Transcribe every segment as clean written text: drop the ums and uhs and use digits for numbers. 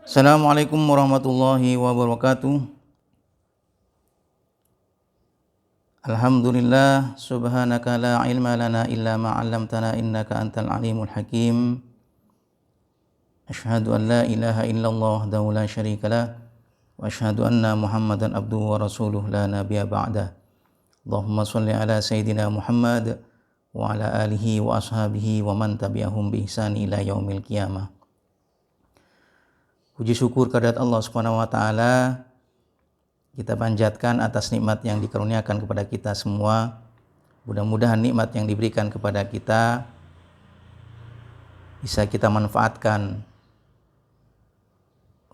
Assalamualaikum warahmatullahi wabarakatuh. Alhamdulillah, subhanaka la ilma lana illa ma 'allamtana innaka antal alimul hakim. Asyhadu an la ilaha illallah wahdahu la syarikalah wa asyhadu anna Muhammadan abduhu wa rasuluh la nabiyya ba'dah. Allahumma shalli ala sayyidina Muhammad wa ala alihi wa ashabihi wa man tabi'ahum bi ihsan ila yaumil qiyamah. Puji syukur kehadirat Allah Subhanahu wa taala kita panjatkan atas nikmat yang dikaruniakan kepada kita semua. Mudah-mudahan nikmat yang diberikan kepada kita bisa kita manfaatkan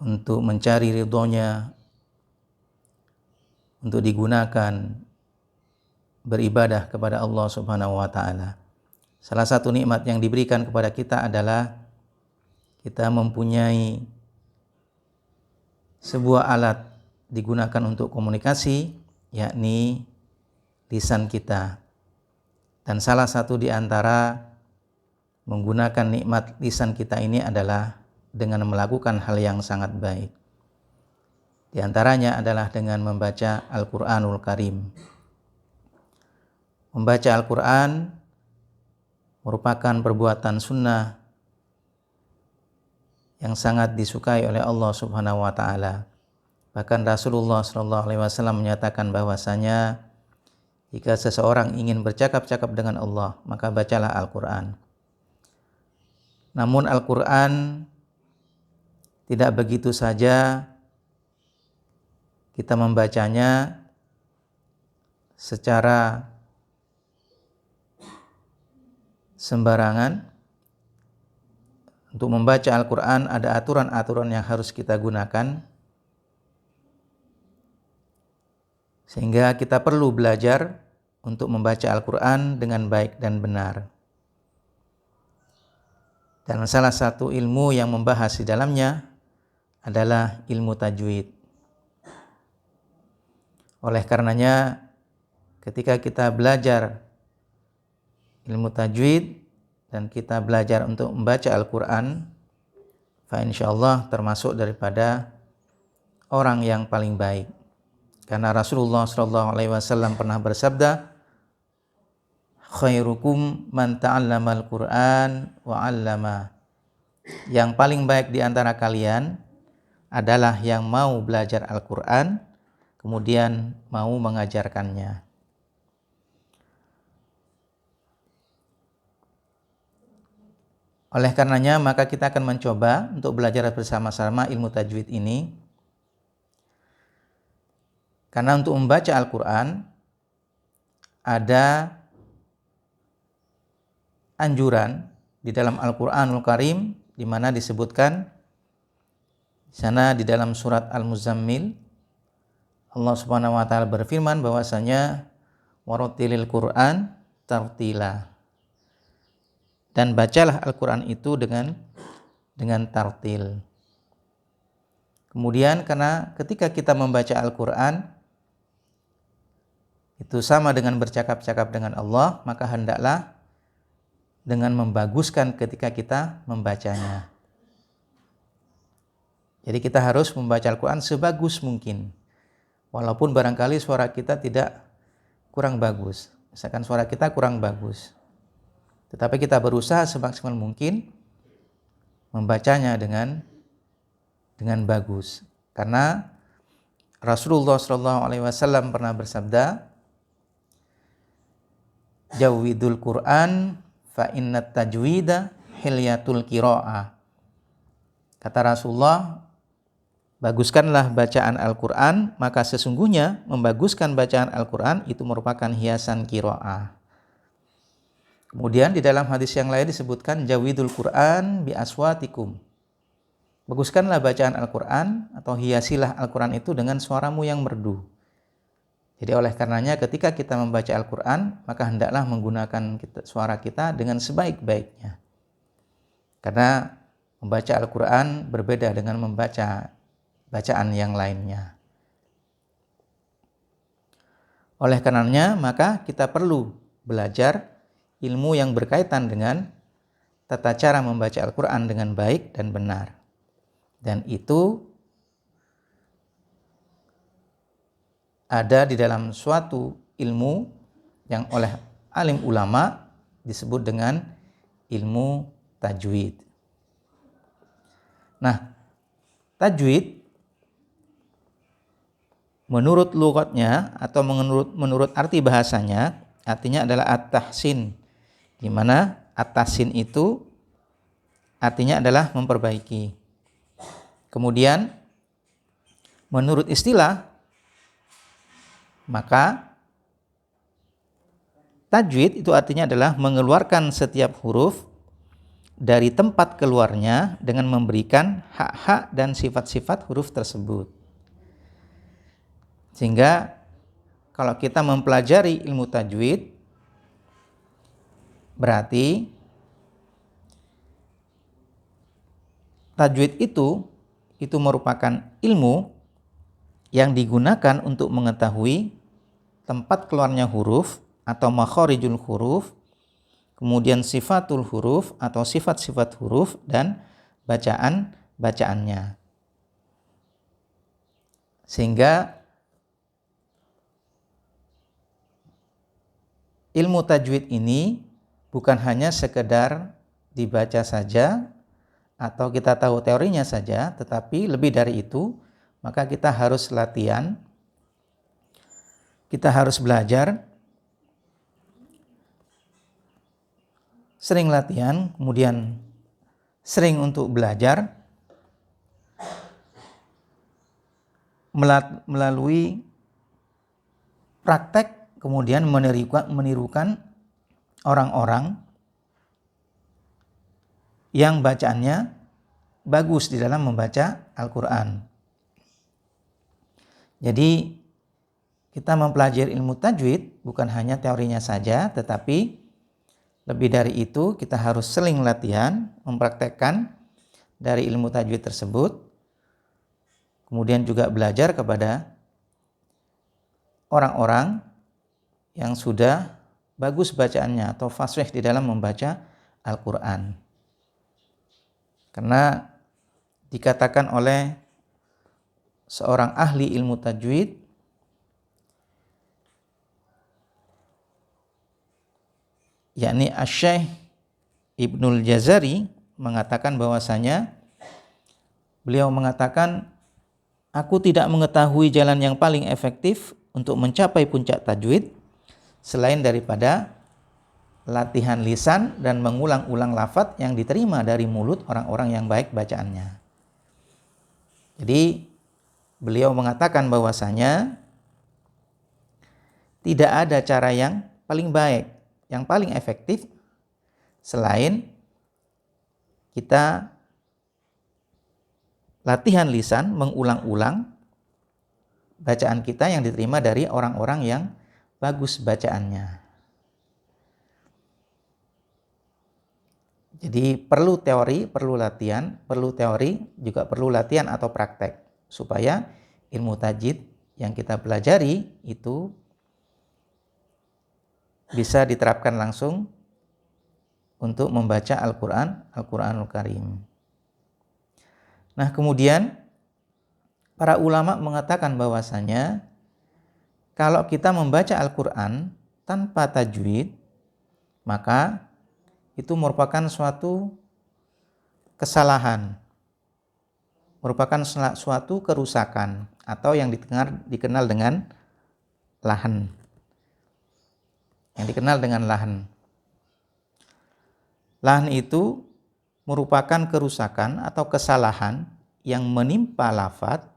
untuk mencari ridhonya, untuk digunakan beribadah kepada Allah Subhanahu wa taala. Salah satu nikmat yang diberikan kepada kita adalah kita mempunyai sebuah alat digunakan untuk komunikasi, yakni lisan kita. Dan salah satu di antara menggunakan nikmat lisan kita ini adalah dengan melakukan hal yang sangat baik. Di antaranya adalah dengan membaca Al-Quranul Karim. Membaca Al-Quran merupakan perbuatan sunnah yang sangat disukai oleh Allah Subhanahu wa taala. Bahkan Rasulullah SAW menyatakan bahwasanya jika seseorang ingin bercakap-cakap dengan Allah, maka bacalah Al-Quran. Namun Al-Quran tidak begitu saja kita membacanya secara sembarangan. Untuk membaca Al-Quran ada aturan-aturan yang harus kita gunakan, sehingga kita perlu belajar untuk membaca Al-Quran dengan baik dan benar. Dan salah satu ilmu yang membahas di dalamnya adalah ilmu tajwid. Oleh karenanya, ketika kita belajar ilmu tajwid dan kita belajar untuk membaca Al-Quran, fa insyaallah termasuk daripada orang yang paling baik. Karena Rasulullah SAW pernah bersabda, khairukum man ta'allamal Qur'an wa 'allama. Yang paling baik di antara kalian adalah yang mau belajar Al-Quran, kemudian mau mengajarkannya. Oleh karenanya, maka kita akan mencoba untuk belajar bersama-sama ilmu tajwid ini. Karena untuk membaca Al-Quran ada anjuran di dalam Al-Quranul Karim, di mana disebutkan di sana di dalam surat Al-Muzammil, Allah Subhanahu wa taala berfirman bahwasanya warattilil Qur'an tartila. Dan bacalah Al-Quran itu dengan tartil. Kemudian karena ketika kita membaca Al-Quran itu sama dengan bercakap-cakap dengan Allah, maka hendaklah dengan membaguskan ketika kita membacanya. Jadi kita harus membaca Al-Quran sebagus mungkin. Walaupun barangkali suara kita kurang bagus. Misalkan suara kita kurang bagus. Tetapi kita berusaha semaksimal mungkin membacanya dengan bagus. Karena Rasulullah SAW pernah bersabda, jawwidul Qur'an fa innat tajwida hilyatul qira'ah. Kata Rasulullah, baguskanlah bacaan Al-Quran, maka sesungguhnya membaguskan bacaan Al-Quran itu merupakan hiasan qira'ah. Kemudian di dalam hadis yang lain disebutkan jawidul Quran bi aswatikum. Baguskanlah bacaan Al-Quran atau hiasilah Al-Quran itu dengan suaramu yang merdu. Jadi oleh karenanya ketika kita membaca Al-Quran, maka hendaklah menggunakan suara kita dengan sebaik-baiknya. Karena membaca Al-Quran berbeda dengan membaca bacaan yang lainnya. Oleh karenanya maka kita perlu belajar ilmu yang berkaitan dengan tata cara membaca Al-Quran dengan baik dan benar. Dan itu ada di dalam suatu ilmu yang oleh alim ulama disebut dengan ilmu tajwid. Nah, tajwid menurut lughatnya atau menurut arti bahasanya artinya adalah at-tahsin, di mana at-tahsin itu artinya adalah memperbaiki. Kemudian menurut istilah, maka tajwid itu artinya adalah mengeluarkan setiap huruf dari tempat keluarnya dengan memberikan hak-hak dan sifat-sifat huruf tersebut. Sehingga kalau kita mempelajari ilmu tajwid, berarti tajwid itu merupakan ilmu yang digunakan untuk mengetahui tempat keluarnya huruf atau makharijul huruf, kemudian sifatul huruf atau sifat-sifat huruf dan bacaannya. Sehingga ilmu tajwid ini bukan hanya sekedar dibaca saja atau kita tahu teorinya saja, tetapi lebih dari itu, maka kita harus latihan, kita harus belajar, sering latihan, kemudian sering untuk belajar melalui praktek, kemudian menirukan orang-orang yang bacaannya bagus di dalam membaca Al-Quran. Jadi kita mempelajari ilmu tajwid bukan hanya teorinya saja, tetapi lebih dari itu kita harus sering latihan, mempraktekkan dari ilmu tajwid tersebut, kemudian juga belajar kepada orang-orang yang sudah bagus bacaannya atau fasih di dalam membaca Al-Quran. Karena dikatakan oleh seorang ahli ilmu tajwid, yakni Asy-Syaikh Ibnul Jazari, mengatakan bahwasanya beliau mengatakan, aku tidak mengetahui jalan yang paling efektif untuk mencapai puncak tajwid selain daripada latihan lisan dan mengulang-ulang lafaz yang diterima dari mulut orang-orang yang baik bacaannya. Jadi beliau mengatakan bahwasanya tidak ada cara yang paling baik, yang paling efektif selain kita latihan lisan, mengulang-ulang bacaan kita yang diterima dari orang-orang yang bagus bacaannya. Jadi perlu teori, perlu latihan, perlu teori, juga perlu latihan atau praktek supaya ilmu tajwid yang kita pelajari itu bisa diterapkan langsung untuk membaca Al-Qur'anul Karim. Nah, kemudian para ulama mengatakan bahwasanya kalau kita membaca Al-Quran tanpa tajwid, maka itu merupakan suatu kesalahan, merupakan suatu kerusakan atau yang dikenal dengan lahan. Yang dikenal dengan lahan. Lahan itu merupakan kerusakan atau kesalahan yang menimpa lafaz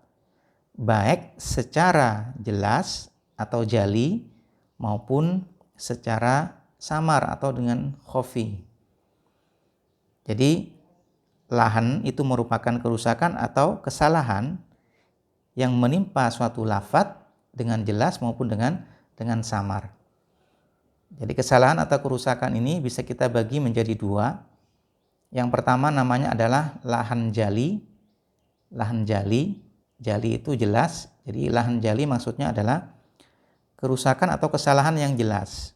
baik secara jelas atau jali maupun secara samar atau dengan khofi. Jadi lahan itu merupakan kerusakan atau kesalahan yang menimpa suatu lafaz dengan jelas maupun dengan samar. Jadi kesalahan atau kerusakan ini bisa kita bagi menjadi dua. Yang pertama namanya adalah lahan jali. Lahan jali itu jelas. Jadi lahan jali maksudnya adalah kerusakan atau kesalahan yang jelas.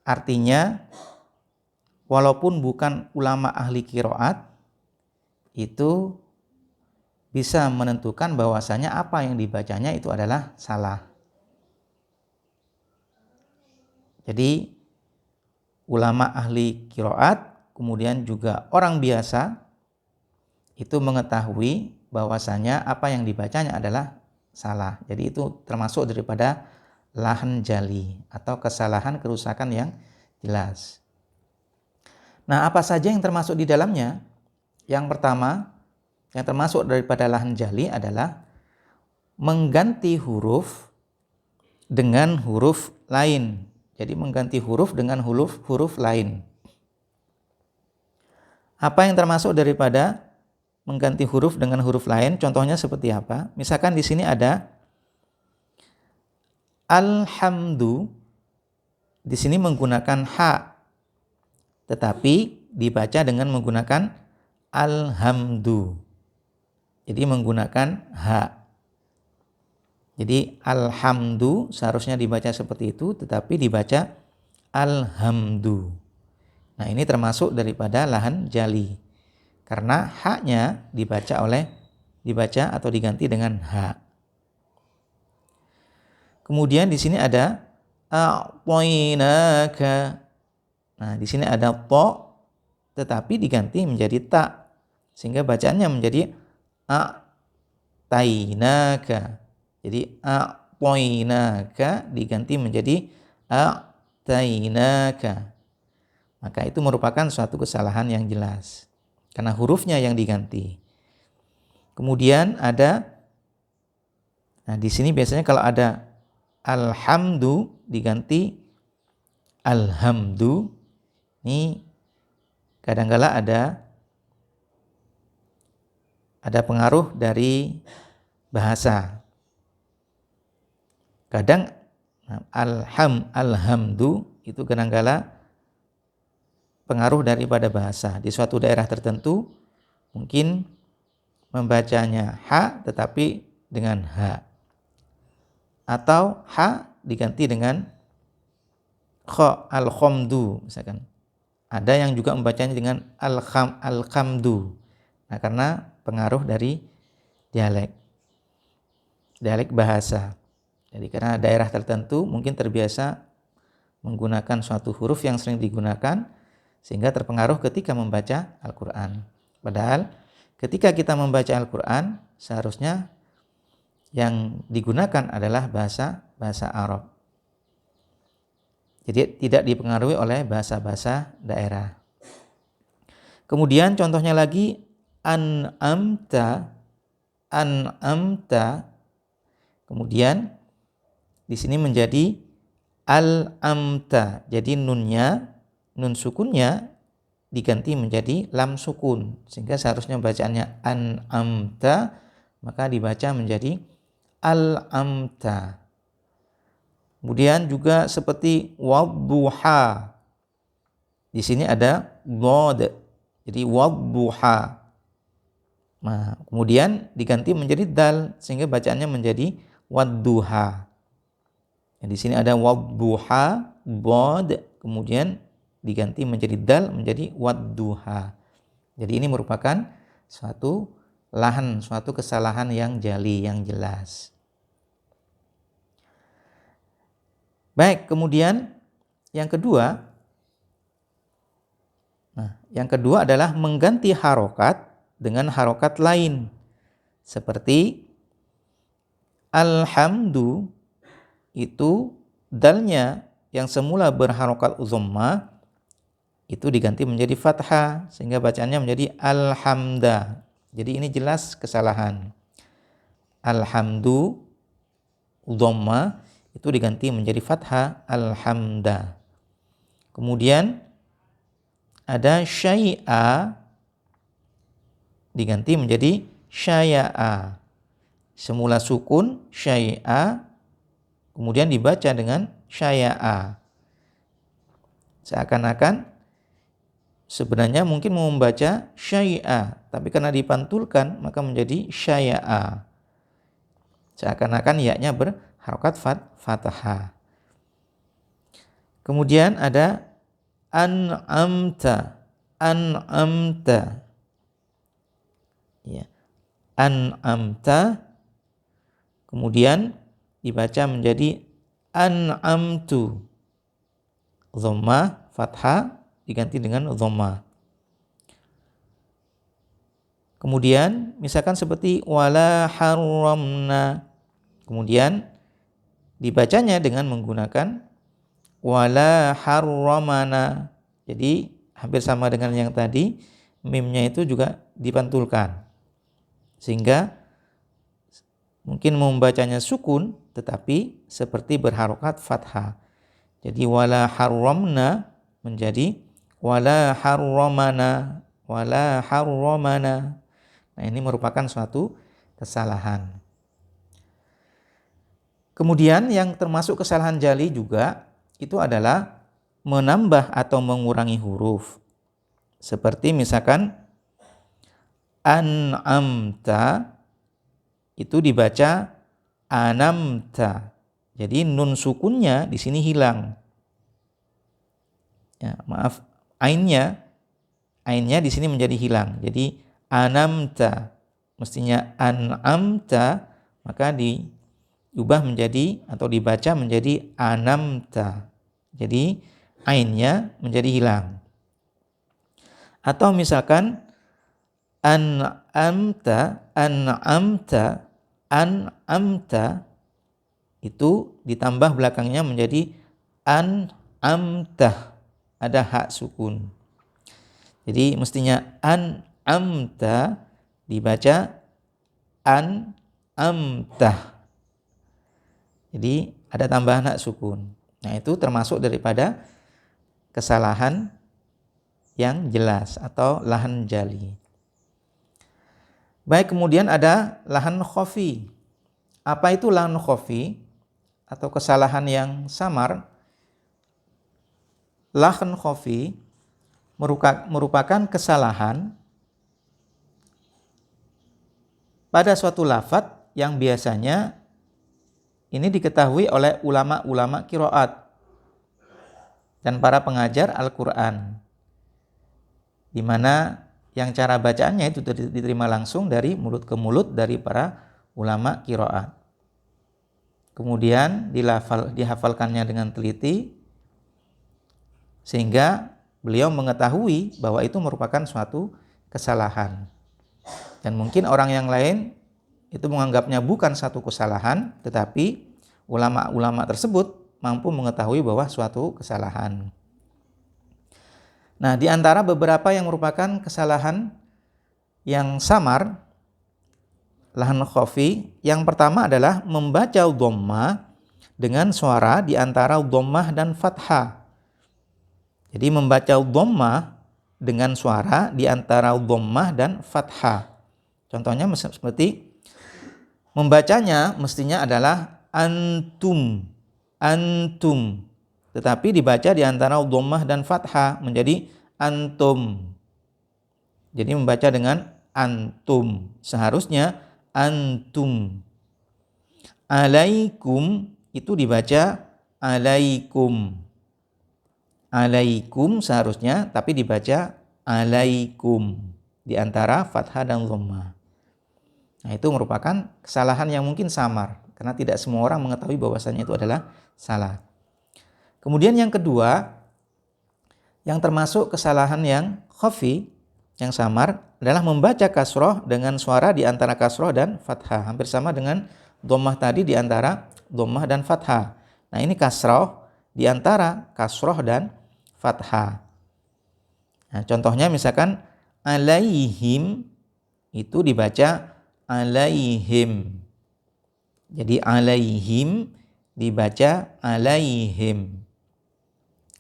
Artinya walaupun bukan ulama ahli qiraat, itu bisa menentukan bahwasanya apa yang dibacanya itu adalah salah. Jadi ulama ahli qiraat, kemudian juga orang biasa itu mengetahui bahwasanya apa yang dibacanya adalah salah. Jadi itu termasuk daripada lahan jali atau kesalahan kerusakan yang jelas. Nah, apa saja yang termasuk di dalamnya? Yang pertama, yang termasuk daripada lahan jali adalah mengganti huruf dengan huruf lain. Jadi mengganti huruf dengan huruf lain. Apa yang termasuk daripada mengganti huruf dengan huruf lain? Contohnya seperti apa? Misalkan di sini ada alhamdu. Di sini menggunakan ha, tetapi dibaca dengan menggunakan alhamdu. Jadi menggunakan ha. Jadi alhamdu seharusnya dibaca seperti itu, tetapi dibaca alhamdu. Nah, ini termasuk daripada lahan jali. Karena haknya dibaca atau diganti dengan ha. Kemudian di sini ada a'tainaka. Nah, di sini ada po tetapi diganti menjadi ta, sehingga bacaannya menjadi a'tainaka. Jadi a'tainaka diganti menjadi a'tainaka. Maka itu merupakan suatu kesalahan yang jelas karena hurufnya yang diganti. Kemudian di sini biasanya kalau ada alhamdu diganti alhamdu. Ini kadang-kala ada pengaruh dari bahasa. Kadang alhamdu itu kadang-kala pengaruh daripada bahasa. Di suatu daerah tertentu mungkin membacanya ha tetapi dengan ha. Atau ha diganti dengan kha, al-khamdu misalkan. Ada yang juga membacanya dengan al-khamdu. Nah, karena pengaruh dari dialek bahasa. Jadi karena daerah tertentu mungkin terbiasa menggunakan suatu huruf yang sering digunakan sehingga terpengaruh ketika membaca Al-Quran. Padahal ketika kita membaca Al-Quran seharusnya yang digunakan adalah bahasa Arab. Jadi tidak dipengaruhi oleh bahasa-bahasa daerah. Kemudian contohnya lagi an'amta. Kemudian di sini menjadi al-amta. Jadi nun sukunnya diganti menjadi lam sukun, sehingga seharusnya bacaannya an'amta, maka dibaca menjadi al-amta. Kemudian juga seperti wadduha. Di sini ada dhad. Jadi wadduha. Nah, kemudian diganti menjadi dal sehingga bacaannya menjadi wadduha. Di sini ada wadduha, dhad, kemudian diganti menjadi dal menjadi wadduha. Jadi ini merupakan suatu kesalahan yang jali, yang jelas. Baik, kemudian yang kedua adalah mengganti harokat dengan harokat lain. Seperti alhamdu itu dalnya yang semula berharokat dhammah itu diganti menjadi fathah sehingga bacaannya menjadi alhamda. Jadi ini jelas kesalahan. Alhamdu dhammah itu diganti menjadi fathah alhamda. Kemudian ada syai'a diganti menjadi syai'a. Semula sukun syai'a kemudian dibaca dengan syai'a. Seakan-akan sebenarnya mungkin mau membaca syai'a, tapi karena dipantulkan maka menjadi syai'a. Seakan-akan ya-nya berharokat fathah. Kemudian ada an'amta. Ya. an'amta, kemudian dibaca menjadi an'amtu, dhammah fathah diganti dengan dhammah. Kemudian misalkan seperti wala harramna, kemudian dibacanya dengan menggunakan wala harramana. Jadi hampir sama dengan yang tadi, mimnya itu juga dipantulkan sehingga mungkin membacanya sukun tetapi seperti berharokat fathah. Jadi wala harramna menjadi wala harramana, wala harramana. Nah, ini merupakan suatu kesalahan. Kemudian yang termasuk kesalahan jali juga itu adalah menambah atau mengurangi huruf. Seperti misalkan an'amta itu dibaca anamta. Jadi nun sukunnya di sini hilang. Ya, maaf, ainnya di sini menjadi hilang. Jadi anamta, mestinya an'amta, maka diubah menjadi atau dibaca menjadi anamta. Jadi ainnya menjadi hilang. Atau misalkan an'amta itu ditambah belakangnya menjadi an'amtah, ada hak sukun. Jadi mestinya an'amta dibaca an'amtah. Jadi ada tambahan hak sukun. Nah, itu termasuk daripada kesalahan yang jelas atau lahan jali. Baik, kemudian ada lahan khafi. Apa itu lahan khafi atau kesalahan yang samar? Lahan khafi merupakan kesalahan pada suatu lafadz yang biasanya ini diketahui oleh ulama-ulama qiraat dan para pengajar Al-Quran, di mana yang cara bacaannya itu diterima langsung dari mulut ke mulut dari para ulama qiraat. Kemudian dihafalkannya dengan teliti sehingga beliau mengetahui bahwa itu merupakan suatu kesalahan. Dan mungkin orang yang lain itu menganggapnya bukan satu kesalahan, tetapi ulama-ulama tersebut mampu mengetahui bahwa suatu kesalahan. Nah, di antara beberapa yang merupakan kesalahan yang samar, lahan khafi, yang pertama adalah membaca dhammah dengan suara di antara dhammah dan fathah. Jadi membaca dhammah dengan suara di antara dhammah dan fathah. Contohnya seperti membacanya mestinya adalah antum, tetapi dibaca di antara dhammah dan fathah menjadi antum. Jadi membaca dengan antum, seharusnya antum. Alaikum itu dibaca alaikum. Alaikum seharusnya, tapi dibaca alaikum di antara fathah dan dhammah. Nah, itu merupakan kesalahan yang mungkin samar karena tidak semua orang mengetahui bahwasanya itu adalah salah. Kemudian yang kedua, yang termasuk kesalahan yang khafi, yang samar, adalah membaca kasroh dengan suara di antara kasroh dan fathah. Hampir sama dengan dhammah tadi di antara dhammah dan fathah. Nah, ini kasroh di antara kasroh dan fathah. Nah, contohnya misalkan alaihim itu dibaca alaihim. Jadi alaihim dibaca alaihim.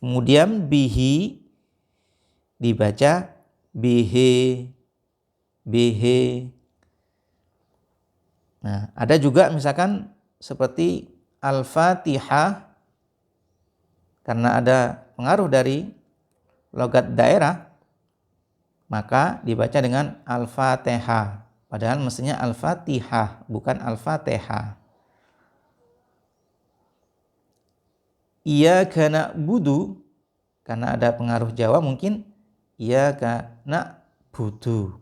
Kemudian bihi dibaca bihi. Nah, ada juga misalkan seperti Al-Fatihah, karena ada pengaruh dari logat daerah, maka dibaca dengan Al-Fatihah. Padahal mestinya Al-Fatihah, bukan Al-Fatihah. Iyyaka na'budu, karena ada pengaruh Jawa mungkin iyyaka na'budu.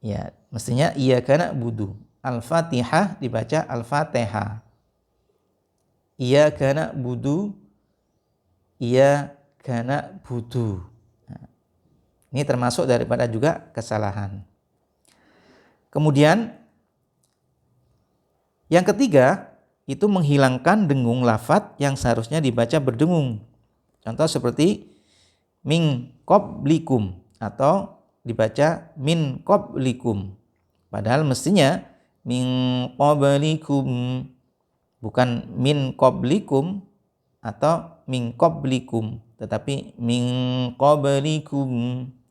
Ya, mestinya iyyaka na'budu. Al-Fatihah dibaca Al-Fatihah. Iyyaka na'budu, iyyaka na'budu. Nah, ini termasuk daripada juga kesalahan. Kemudian yang ketiga itu menghilangkan dengung lafadz yang seharusnya dibaca berdengung. Contoh seperti min qablikum atau dibaca min qablikum. Padahal mestinya min qablikum, bukan min qablikum atau min qablikum, tetapi min qablikum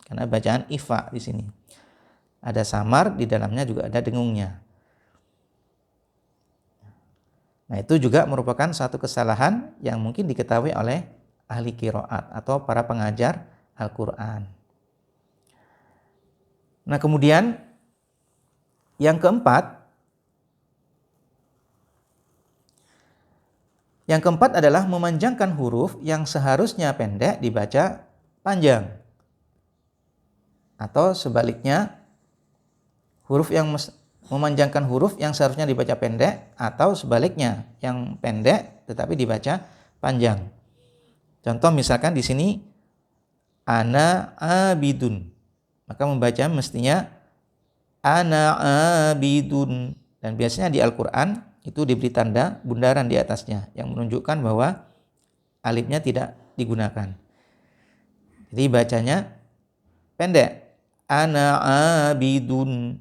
karena bacaan ifa di sini. Ada samar, di dalamnya juga ada dengungnya. Nah, itu juga merupakan satu kesalahan yang mungkin diketahui oleh ahli qiraat atau para pengajar Al-Qur'an. Nah, kemudian yang keempat adalah memanjangkan huruf yang seharusnya pendek dibaca panjang. Atau sebaliknya, memanjangkan huruf yang seharusnya dibaca pendek, atau sebaliknya yang pendek tetapi dibaca panjang. Contoh misalkan di sini ana abidun, maka membaca mestinya ana abidun, dan biasanya di Al-Qur'an itu diberi tanda bundaran di atasnya yang menunjukkan bahwa alifnya tidak digunakan. Jadi bacanya pendek, ana abidun.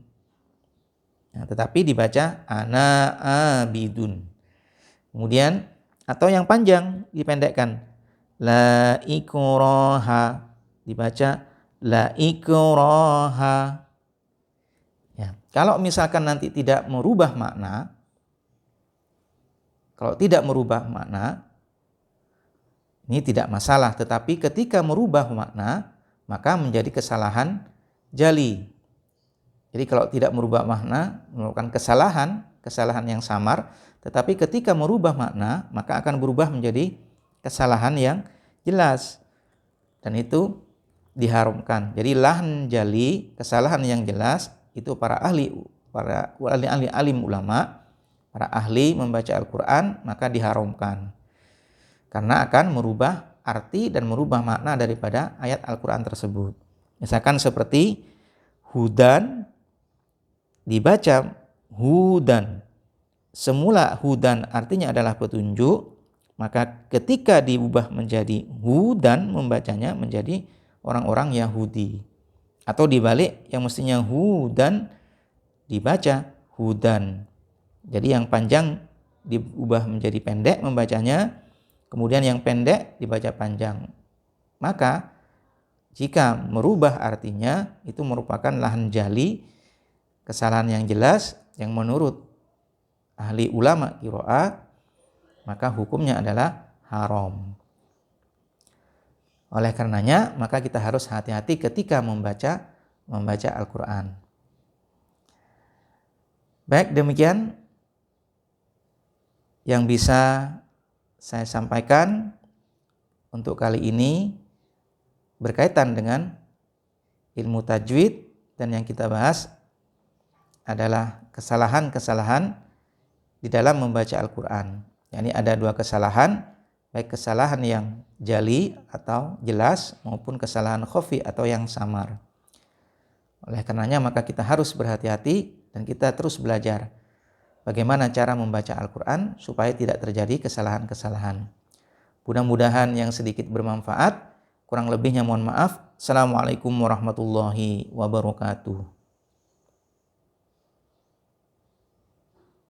Nah, tetapi dibaca ana abidun. Kemudian atau yang panjang dipendekkan, la ikraha, dibaca la ikraha. Ya, kalau misalkan nanti tidak merubah makna, ini tidak masalah, tetapi ketika merubah makna maka menjadi kesalahan jali. Jadi kalau tidak merubah makna merupakan kesalahan yang samar, tetapi ketika merubah makna maka akan berubah menjadi kesalahan yang jelas, dan itu diharamkan. Jadi lahn jali, kesalahan yang jelas, itu para ahli alim ulama, para ahli membaca Al-Qur'an maka diharamkan, karena akan merubah arti dan merubah makna daripada ayat Al-Qur'an tersebut. Misalkan seperti hudan dibaca hudan. Semula hudan artinya adalah petunjuk, maka ketika diubah menjadi hudan membacanya menjadi orang-orang Yahudi. Atau dibalik, yang mestinya hudan dibaca hudan. Jadi yang panjang diubah menjadi pendek membacanya, kemudian yang pendek dibaca panjang. Maka jika merubah artinya itu merupakan lahan jali, kesalahan yang jelas yang menurut ahli ulama qiraat, maka hukumnya adalah haram. Oleh karenanya maka kita harus hati-hati ketika membaca Al-Qur'an. Baik, demikian yang bisa saya sampaikan untuk kali ini berkaitan dengan ilmu tajwid, dan yang kita bahas adalah kesalahan-kesalahan di dalam membaca Al-Qur'an. Yani ada dua kesalahan, baik kesalahan yang jali atau jelas maupun kesalahan khafi atau yang samar. Oleh karenanya maka kita harus berhati-hati dan kita terus belajar bagaimana cara membaca Al-Qur'an supaya tidak terjadi kesalahan-kesalahan. Mudah-mudahan yang sedikit bermanfaat, kurang lebihnya mohon maaf. Assalamualaikum warahmatullahi wabarakatuh.